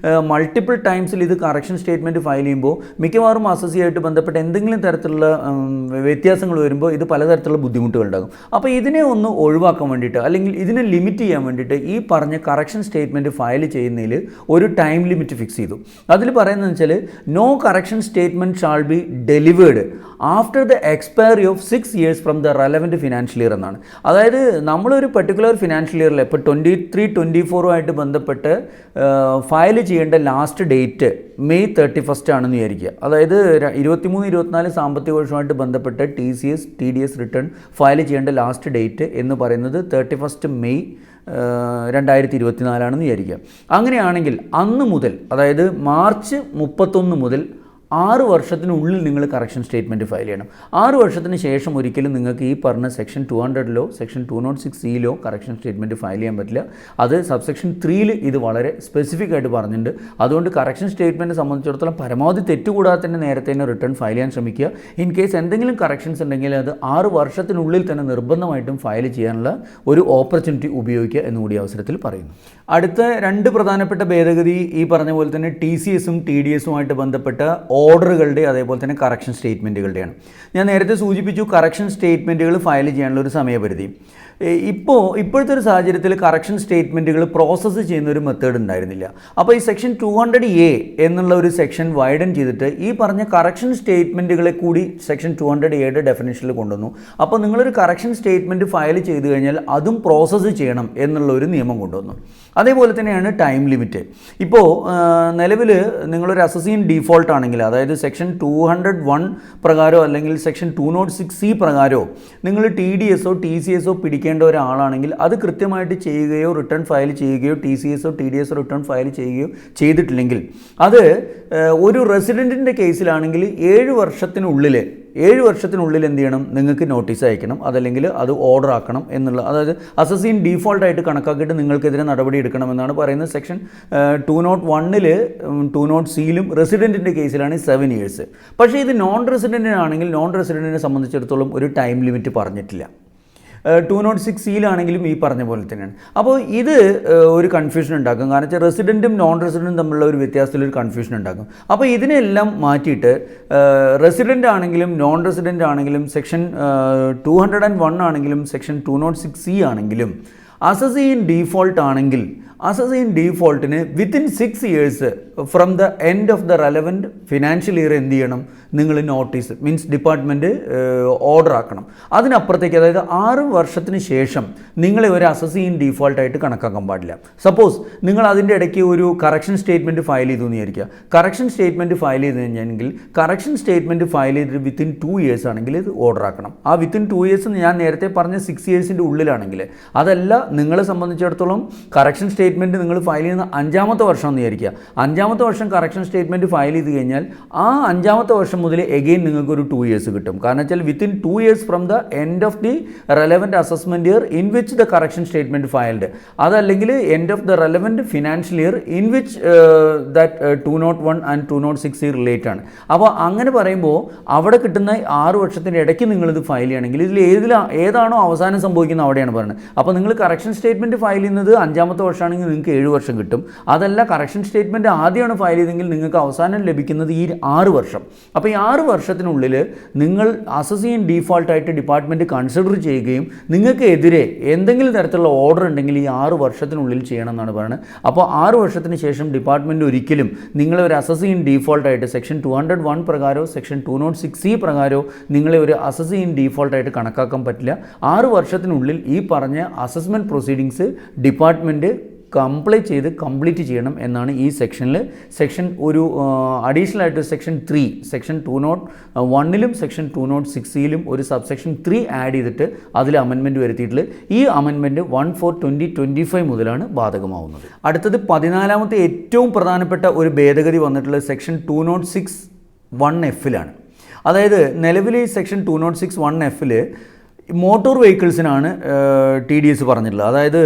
മൾട്ടിപ്പിൾ ടൈംസിൽ ഇത് കറക്ഷൻ സ്റ്റേറ്റ്മെൻറ്റ് ഫയൽ ചെയ്യുമ്പോൾ മിക്കവാറും അസസിയായിട്ട് ബന്ധപ്പെട്ട് എന്തെങ്കിലും തരത്തിലുള്ള വ്യത്യാസങ്ങൾ വരുമ്പോൾ ഇത് പലതരത്തിലുള്ള ബുദ്ധിമുട്ടുകൾ ഉണ്ടാകും. അപ്പോൾ ഇതിനെ ഒന്ന് ഒഴിവാക്കാൻ വേണ്ടിയിട്ട് അല്ലെങ്കിൽ ഇതിനെ ലിമിറ്റ് ചെയ്യാൻ വേണ്ടിയിട്ട് ഈ പറഞ്ഞ കറക്ഷൻ സ്റ്റേറ്റ്മെൻറ്റ് ഫയൽ ചെയ്യുന്നതിൽ ഒരു ടൈം ലിമിറ്റ് ഫിക്സ് ചെയ്തു. അതിൽ പറയുന്നത് വെച്ചാൽ no correction statement shall be delivered after the expiry of 6 years from the relevant financial year എന്നാണ്. അതായത് നമ്മളൊരു പെർട്ടിക്കുലർ ഫിനാൻഷ്യൽ ഇയറിൽ ഇപ്പോൾ 23-24 ബന്ധപ്പെട്ട് ഫയൽ ചെയ്യേണ്ട ലാസ്റ്റ് ഡേറ്റ് May 31 ആണെന്ന് വിചാരിക്കുക. അതായത് 23-24 സാമ്പത്തിക വർഷമായിട്ട് ബന്ധപ്പെട്ട് T C S T D S return file ചെയ്യേണ്ട ലാസ്റ്റ് ഡേറ്റ് എന്ന് പറയുന്നത് 31 May 2024 വിചാരിക്കുക. അങ്ങനെയാണെങ്കിൽ അന്ന് മുതൽ, അതായത് March 31 മുതൽ 6 വർഷത്തിനുള്ളിൽ നിങ്ങൾ കറക്ഷൻ സ്റ്റേറ്റ്മെൻറ്റ് ഫയൽ ചെയ്യണം. 6 വർഷത്തിന് ശേഷം ഒരിക്കലും നിങ്ങൾക്ക് ഈ പറഞ്ഞ section 200 section 206 correction statement file ചെയ്യാൻ പറ്റില്ല. അത് സബ്സെക്ഷൻ 3 ഇത് വളരെ സ്പെസിഫിക് ആയിട്ട് പറഞ്ഞിട്ടുണ്ട്. അതുകൊണ്ട് കറക്ഷൻ സ്റ്റേറ്റ്മെൻറ്റ് സംബന്ധിച്ചിടത്തോളം പരമാവധി തെറ്റുകൂടാതെ തന്നെ നേരത്തെ തന്നെ റിട്ടേൺ ഫയൽ ചെയ്യാൻ ശ്രമിക്കുക. ഇൻ കേസ് എന്തെങ്കിലും കറക്ഷൻസ് ഉണ്ടെങ്കിൽ അത് 6 വർഷത്തിനുള്ളിൽ തന്നെ നിർബന്ധമായിട്ടും ഫയൽ ചെയ്യാനുള്ള ഒരു ഓപ്പർച്യൂണിറ്റി ഉപയോഗിക്കുക എന്നുകൂടി അവസരത്തിൽ പറയുന്നു. അടുത്ത 2 പ്രധാനപ്പെട്ട ഭേദഗതി ഈ പറഞ്ഞ പോലെ തന്നെ TCSും TDSുമായിട്ട് ബന്ധപ്പെട്ട ഓർഡറുകളുടെ അതേപോലെ തന്നെ കറക്ഷൻ സ്റ്റേറ്റ്മെൻറ്റുകളുടെയാണ്. ഞാൻ നേരത്തെ സൂചിപ്പിച്ചു കറക്ഷൻ സ്റ്റേറ്റ്മെൻറ്റുകൾ ഫയൽ ചെയ്യാനുള്ള ഒരു സമയപരിധി. ഇപ്പോഴത്തെ ഒരു സാഹചര്യത്തിൽ കറക്ഷൻ സ്റ്റേറ്റ്മെൻറ്റുകൾ പ്രോസസ്സ് ചെയ്യുന്ന ഒരു മെത്തേഡ് ഉണ്ടായിരുന്നില്ല. അപ്പോൾ ഈ സെക്ഷൻ 200A എന്നുള്ള ഒരു സെക്ഷൻ വൈഡൻ ചെയ്തിട്ട് ഈ പറഞ്ഞ കറക്ഷൻ സ്റ്റേറ്റ്മെൻറ്റുകളെ കൂടി സെക്ഷൻ 200Aയുടെ ഡെഫിനിഷനിൽ കൊണ്ടുവന്നു. അപ്പോൾ നിങ്ങളൊരു കറക്ഷൻ സ്റ്റേറ്റ്മെൻറ്റ് ഫയൽ ചെയ്ത് കഴിഞ്ഞാൽ അതും പ്രോസസ്സ് ചെയ്യണം എന്നുള്ള ഒരു നിയമം കൊണ്ടുവന്നു. അതേപോലെ തന്നെയാണ് ടൈം ലിമിറ്റ്. ഇപ്പോൾ നിലവിൽ നിങ്ങളൊരു അസസീൻ ഡീഫോൾട്ട് ആണെങ്കിൽ, അതായത് സെക്ഷൻ 201 പ്രകാരമോ അല്ലെങ്കിൽ സെക്ഷൻ 206C പ്രകാരമോ നിങ്ങൾ TDSോ TCSോ പിടിക്കേണ്ട ഒരാളാണെങ്കിൽ അത് കൃത്യമായിട്ട് ചെയ്യുകയോ റിട്ടേൺ ഫയൽ ചെയ്യുകയോ TCSോ TDSോ റിട്ടേൺ ഫയൽ ചെയ്യുകയോ ചെയ്തിട്ടില്ലെങ്കിൽ അത് ഒരു റെസിഡൻറ്റിൻ്റെ കേസിലാണെങ്കിൽ 7 വർഷത്തിനുള്ളിൽ എന്ത് ചെയ്യണം, നിങ്ങൾക്ക് നോട്ടീസ് അയക്കണം, അതല്ലെങ്കിൽ അത് ഓർഡർ ആക്കണം എന്നുള്ള, അതായത് അസസീൻ ഡീഫോൾട്ടായിട്ട് കണക്കാക്കിയിട്ട് നിങ്ങൾക്കെതിരെ നടപടി എടുക്കണമെന്നാണ് പറയുന്നത്. സെക്ഷൻ 201 200Cയിലും റെസിഡൻറ്റിൻ്റെ കേസിലാണ് 7 years. പക്ഷേ ഇത് നോൺ റെസിഡൻറ്റിനാണെങ്കിൽ നോൺ റെസിഡൻറ്റിനെ സംബന്ധിച്ചിടത്തോളം ഒരു ടൈം ലിമിറ്റ് പറഞ്ഞിട്ടില്ല. 206Cയിലാണെങ്കിലും ഈ പറഞ്ഞ പോലെ തന്നെയാണ്. അപ്പോൾ ഇത് ഒരു കൺഫ്യൂഷൻ ഉണ്ടാക്കും. കാരണം വെച്ചാൽ റെസിഡൻറ്റും നോൺ റെസിഡൻറ്റും തമ്മിലുള്ള ഒരു വ്യത്യാസത്തിലൊരു കൺഫ്യൂഷൻ ഉണ്ടാക്കും. അപ്പോൾ ഇതിനെല്ലാം മാറ്റിയിട്ട് റെസിഡൻ്റ് ആണെങ്കിലും നോൺ റെസിഡൻ്റ് ആണെങ്കിലും സെക്ഷൻ 201 ആണെങ്കിലും സെക്ഷൻ 206C ആണെങ്കിലും അസസീൻ ഡീഫോൾട്ട് ആണെങ്കിൽ അസസീൻ ഡീഫോൾട്ടിന് within 6 years from the end of the relevant financial year എന്ത് ചെയ്യണം, നിങ്ങൾ നോട്ടീസ് മീൻസ് ഡിപ്പാർട്ട്മെൻറ്റ് ഓർഡർ ആക്കണം. അതിനപ്പുറത്തേക്ക്, അതായത് 6 വർഷത്തിന് ശേഷം നിങ്ങളെ ഒരു അസസീൻ ഡീഫോൾട്ടായിട്ട് കണക്കാക്കാൻ പാടില്ല. സപ്പോസ് നിങ്ങൾ അതിൻ്റെ ഇടയ്ക്ക് ഒരു കറക്ഷൻ സ്റ്റേറ്റ്മെൻറ്റ് ഫയൽ ചെയ്തു എന്ന് വിചാരിക്കുക. കറക്ഷൻ സ്റ്റേറ്റ്മെൻറ്റ് ഫയൽ ചെയ്ത് കഴിഞ്ഞെങ്കിൽ കറക്ഷൻ സ്റ്റേറ്റ്മെൻറ്റ് ഫയൽ ചെയ്തിട്ട് വിത്തിൻ 2 years ആണെങ്കിൽ ഇത് ഓർഡർ ആക്കണം. ആ വിത്തിൻ 2 years ഞാൻ നേരത്തെ പറഞ്ഞ 6 yearsൻ്റെ ഉള്ളിലാണെങ്കിൽ, അതല്ല നിങ്ങളെ സംബന്ധിച്ചിടത്തോളം കറക്ഷൻ സ്റ്റേറ്റ്മെൻറ്റ് നിങ്ങൾ ഫയൽ ചെയ്യുന്ന 5ാമത്തെ വർഷം എന്ന് വിചാരിക്കുക. 5ാമത്തെ വർഷം കറക്ഷൻ സ്റ്റേറ്റ്മെൻറ്റ് ഫയൽ ചെയ്ത് കഴിഞ്ഞാൽ ആ 5ാമത്തെ വർഷം മുതൽ എഗെയിൻ നിങ്ങൾക്ക് ഒരു 2 years കിട്ടും. കാരണം വെച്ചാൽ within 2 years from the end of the relevant assessment year in which the correction statement filed, അതല്ലെങ്കിൽ end of the relevant financial year in which that 201 and 206 relate ആണ്. അപ്പോൾ അങ്ങനെ പറയുമ്പോൾ അവിടെ കിട്ടുന്ന 6 വർഷത്തിൻ്റെ ഇടയ്ക്ക് നിങ്ങളിത് ഫയൽ ചെയ്യണമെങ്കിൽ ഇതിൽ ഏതാണോ അവസാനം സംഭവിക്കുന്നത് അവിടെയാണ് പറയുന്നത്. അപ്പോൾ നിങ്ങൾ കറക്ഷൻ സ്റ്റേറ്റ്മെൻറ്റ് ഫയൽ ചെയ്യുന്നത് 5ാമത്തെ വർഷമാണെങ്കിൽ നിങ്ങൾക്ക് 7 വർഷം കിട്ടും. അതല്ല കറക്ഷൻ സ്റ്റേറ്റ്മെൻറ്റ് ആദ്യമാണ് ഫയൽ ചെയ്തെങ്കിൽ നിങ്ങൾക്ക് അവസാനം ലഭിക്കുന്നത് ഈ 6 വർഷം. അപ്പോൾ ഈ 6 വർഷത്തിനുള്ളിൽ നിങ്ങൾ അസസീൻ ഡീഫോൾട്ടായിട്ട് ഡിപ്പാർട്ട്മെൻറ്റ് കൺസിഡർ ചെയ്യുകയും നിങ്ങൾക്ക് എതിരെ എന്തെങ്കിലും തരത്തിലുള്ള ഓർഡർ ഉണ്ടെങ്കിൽ ഈ 6 വർഷത്തിനുള്ളിൽ ചെയ്യണം എന്നാണ് പറയുന്നത്. അപ്പോൾ 6 വർഷത്തിന് ശേഷം ഡിപ്പാർട്ട്മെൻറ്റ് ഒരിക്കലും നിങ്ങളെ ഒരു അസസീൻ ഡീഫോൾട്ടായിട്ട് സെക്ഷൻ 201 പ്രകാരമോ സെക്ഷൻ 206C പ്രകാരമോ നിങ്ങളെ ഒരു അസസീൻ ഡീഫോൾട്ടായിട്ട് കണക്കാക്കാൻ പറ്റില്ല. 6 വർഷത്തിനുള്ളിൽ ഈ പറഞ്ഞ അസസ്മെൻറ്റ് പ്രൊസീഡിങ്സ് ഡിപ്പാർട്ട്മെൻറ്റ് കംപ്ലീറ്റ് ചെയ്യണം എന്നാണ് ഈ സെക്ഷൻ ഒരു അഡീഷണൽ ആയിട്ട് സെക്ഷൻ 3 സെക്ഷൻ 201 സെക്ഷൻ 206 ഒരു സബ്സെക്ഷൻ 3 ആഡ് ചെയ്തിട്ട് അതിൽ അമെൻമെൻറ്റ് വരുത്തിയിട്ടുള്ളത്. ഈ അമെൻമെൻറ്റ് 1/4/2025 മുതലാണ് ബാധകമാവുന്നത്. അടുത്തത് 14ാമത്തെ ഏറ്റവും പ്രധാനപ്പെട്ട ഒരു ഭേദഗതി വന്നിട്ടുള്ളത് സെക്ഷൻ 206(1)(f)ലാണ്. അതായത് നിലവിലെ സെക്ഷൻ 206(1)(f) മോട്ടോർ വെഹിക്കിൾസിനാണ് TDS പറഞ്ഞിട്ടുള്ളത്. അതായത്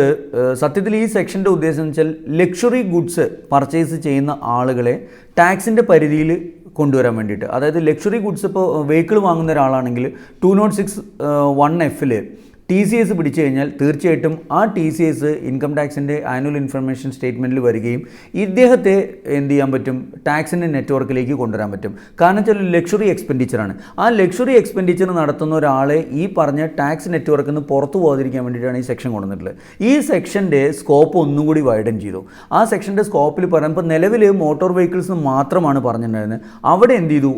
സത്യത്തിൽ ഈ സെക്ഷൻ്റെ ഉദ്ദേശം എന്ന് വെച്ചാൽ ലക്ഷറി ഗുഡ്സ് പർച്ചേസ് ചെയ്യുന്ന ആളുകളെ ടാക്സിൻ്റെ പരിധിയിൽ കൊണ്ടുവരാൻ വേണ്ടിയിട്ട്. അതായത് ലക്ഷറി ഗുഡ്സ് ഇപ്പോൾ വെഹിക്കിൾ വാങ്ങുന്ന ഒരാളാണെങ്കിൽ 206(1)(f) TCS പിടിച്ചു കഴിഞ്ഞാൽ തീർച്ചയായിട്ടും ആ TCS ഇൻകം ടാക്സിൻ്റെ ആനുവൽ ഇൻഫർമേഷൻ സ്റ്റേറ്റ്മെൻറ്റിൽ വരികയും ഇദ്ദേഹത്തെ എന്ത് ചെയ്യാൻ പറ്റും, ടാക്സിൻ്റെ നെറ്റ്വർക്കിലേക്ക് കൊണ്ടുവരാൻ പറ്റും. കാരണം വെച്ചാൽ ലക്ഷറി എക്സ്പെൻഡിച്ചറാണ്. ആ ലക്ഷറി എക്സ്പെൻഡിച്ചർ നടത്തുന്ന ഒരാളെ ഈ പറഞ്ഞ ടാക്സ് നെറ്റ്വർക്കിൽ നിന്ന് പുറത്തു പോകാതിരിക്കാൻ വേണ്ടിയിട്ടാണ് ഈ സെക്ഷൻ കൊണ്ടുവന്നിട്ടുള്ളത്. ഈ സെക്ഷൻ്റെ സ്കോപ്പ് ഒന്നും കൂടി വൈഡൻ ചെയ്തു. ആ സെക്ഷൻ്റെ സ്കോപ്പിൽ പറയുമ്പോൾ നിലവിൽ മോട്ടോർ വെഹിക്കിൾസ് മാത്രമാണ് പറഞ്ഞിട്ടുണ്ടായിരുന്നത്. അവിടെ എന്ത് ചെയ്തു,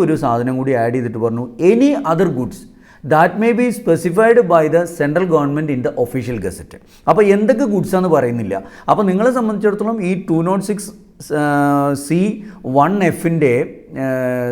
ഒരു സാധനം കൂടി ആഡ് ചെയ്തിട്ട് പറഞ്ഞു any other goods that may be specified by the central government in the official gazette. അപ്പോൾ എന്തൊക്കെ ഗുഡ്സ് ആണെന്ന് പറയുന്നില്ല. അപ്പോൾ നിങ്ങളെ സംബന്ധിച്ചിടത്തോളം ഈ 206(1)(f)ൻ്റെ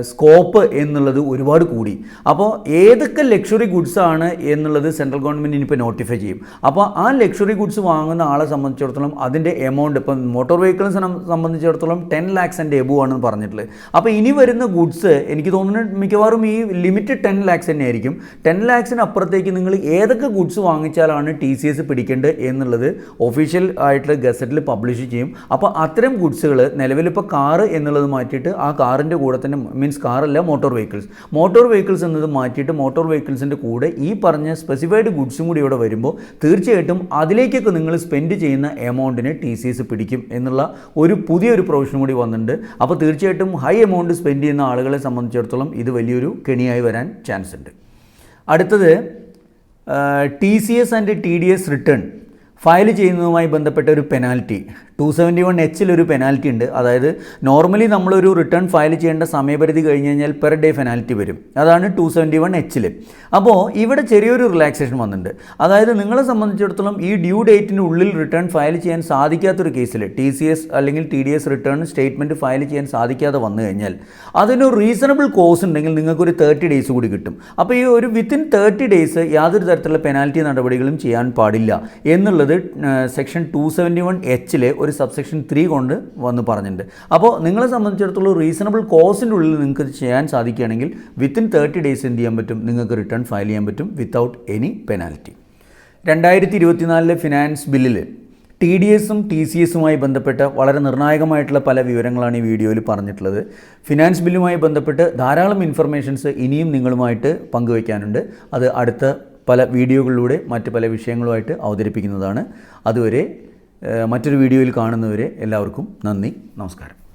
സ്കോപ്പ് എന്നുള്ളത് ഒരുപാട് കൂടി. അപ്പോൾ ഏതൊക്കെ ലക്ഷറി ഗുഡ്സ് ആണ് എന്നുള്ളത് സെൻട്രൽ ഗവൺമെൻറ് ഇനിയിപ്പോൾ നോട്ടിഫൈ ചെയ്യും. അപ്പോൾ ആ ലക്ഷറി ഗുഡ്സ് വാങ്ങുന്ന ആളെ സംബന്ധിച്ചിടത്തോളം അതിൻ്റെ എമൗണ്ട് ഇപ്പം മോട്ടോർ വെഹിക്കിൾസിനെ സംബന്ധിച്ചിടത്തോളം 10 lakhs ആൻഡ് എബോ ആണെന്ന് പറഞ്ഞിട്ടുള്ളത്. അപ്പോൾ ഇനി വരുന്ന ഗുഡ്സ് എനിക്ക് തോന്നുന്നു മിക്കവാറും ഈ ലിമിറ്റ് 10 lakhs തന്നെ ആയിരിക്കും. 10 lakhsന് അപ്പുറത്തേക്ക് നിങ്ങൾ ഏതൊക്കെ ഗുഡ്സ് വാങ്ങിച്ചാലാണ് TCS പിടിക്കേണ്ടത് എന്നുള്ളത് ഒഫീഷ്യൽ ആയിട്ടുള്ള ഗസറ്റിൽ പബ്ലിഷ് ചെയ്യും. അപ്പോൾ അത്തരം ഗുഡ്സുകൾ നിലവിലിപ്പോൾ കാറ് എന്നുള്ളത് മാറ്റിയിട്ട് ആ കാറിൻ്റെ കൂടെ തന്നെ മീൻസ് കാറല്ല മോട്ടോർ വെഹിക്കിൾസ് എന്നത് മാറ്റിയിട്ട് മോട്ടോർ വെഹിക്കിൾസിൻ്റെ കൂടെ ഈ പറഞ്ഞ സ്പെസിഫൈഡ് ഗുഡ്സും കൂടി ഇവിടെ വരുമ്പോൾ തീർച്ചയായിട്ടും അതിലേക്കൊക്കെ നിങ്ങൾ സ്പെൻഡ് ചെയ്യുന്ന എമൗണ്ടിന് TCS പിടിക്കും എന്നുള്ള ഒരു പുതിയൊരു പ്രൊവിഷൻ കൂടി വന്നിട്ടുണ്ട്. അപ്പോൾ തീർച്ചയായിട്ടും ഹൈ എമൗണ്ട് സ്പെൻഡ് ചെയ്യുന്ന ആളുകളെ സംബന്ധിച്ചിടത്തോളം ഇത് വലിയൊരു കെണിയായി വരാൻ ചാൻസ് ഉണ്ട്. അടുത്തത് TCS and TDS return file ചെയ്യുന്നതുമായി ബന്ധപ്പെട്ട ഒരു പെനാൽറ്റി 271H ഒരു പെനാൽറ്റി ഉണ്ട്. അതായത് നോർമലി നമ്മളൊരു റിട്ടേൺ ഫയൽ ചെയ്യേണ്ട സമയപരിധി കഴിഞ്ഞ് കഴിഞ്ഞാൽ പെർ ഡേ പെനാൽറ്റി വരും. അതാണ് 271H. അപ്പോൾ ഇവിടെ ചെറിയൊരു റിലാക്സേഷൻ വന്നിട്ടുണ്ട്. അതായത് നിങ്ങളെ സംബന്ധിച്ചിടത്തോളം ഈ ഡ്യൂ ഡേറ്റിന് ഉള്ളിൽ റിട്ടേൺ ഫയൽ ചെയ്യാൻ സാധിക്കാത്തൊരു കേസിൽ TCS അല്ലെങ്കിൽ TDS റിട്ടേൺ സ്റ്റേറ്റ്മെൻറ്റ് ഫയൽ ചെയ്യാൻ സാധിക്കാതെ വന്നു കഴിഞ്ഞാൽ അതിനൊരു റീസണബിൾ കോസ് ഉണ്ടെങ്കിൽ നിങ്ങൾക്കൊരു 30 days കൂടി കിട്ടും. അപ്പോൾ ഈ ഒരു വിത്തിൻ 30 days യാതൊരു തരത്തിലുള്ള പെനാൽറ്റി നടപടികളും ചെയ്യാൻ പാടില്ല എന്നുള്ളത് സെക്ഷൻ 271H ഒരു സബ്സെക്ഷൻ 3 കൊണ്ട് വന്ന് പറഞ്ഞിട്ടുണ്ട്. അപ്പോൾ നിങ്ങളെ സംബന്ധിച്ചിടത്തോളം റീസണബിൾ കോസിൻ്റെ ഉള്ളിൽ നിങ്ങൾക്ക് ചെയ്യാൻ സാധിക്കുകയാണെങ്കിൽ വിത്തിൻ 30 days എന്ത് ചെയ്യാൻ പറ്റും, നിങ്ങൾക്ക് റിട്ടേൺ ഫയൽ ചെയ്യാൻ പറ്റും വിത്തൗട്ട് എനി പെനാൽറ്റി. 2024 ഫിനാൻസ് ബില്ലിൽ TDSും TCSുമായി ബന്ധപ്പെട്ട വളരെ നിർണായകമായിട്ടുള്ള പല വിവരങ്ങളാണ് ഈ വീഡിയോയിൽ പറഞ്ഞിട്ടുള്ളത്. ഫിനാൻസ് ബില്ലുമായി ബന്ധപ്പെട്ട് ധാരാളം ഇൻഫർമേഷൻസ് ഇനിയും നിങ്ങളുമായിട്ട് പങ്കുവയ്ക്കാനുണ്ട്. അത് അടുത്ത പല വീഡിയോകളിലൂടെ മറ്റ് പല വിഷയങ്ങളുമായിട്ട് അവതരിപ്പിക്കുന്നതാണ്. അതുവരെ മറ്റൊരു വീഡിയോയിൽ കാണുന്നവരെ എല്ലാവർക്കും നന്ദി, നമസ്കാരം.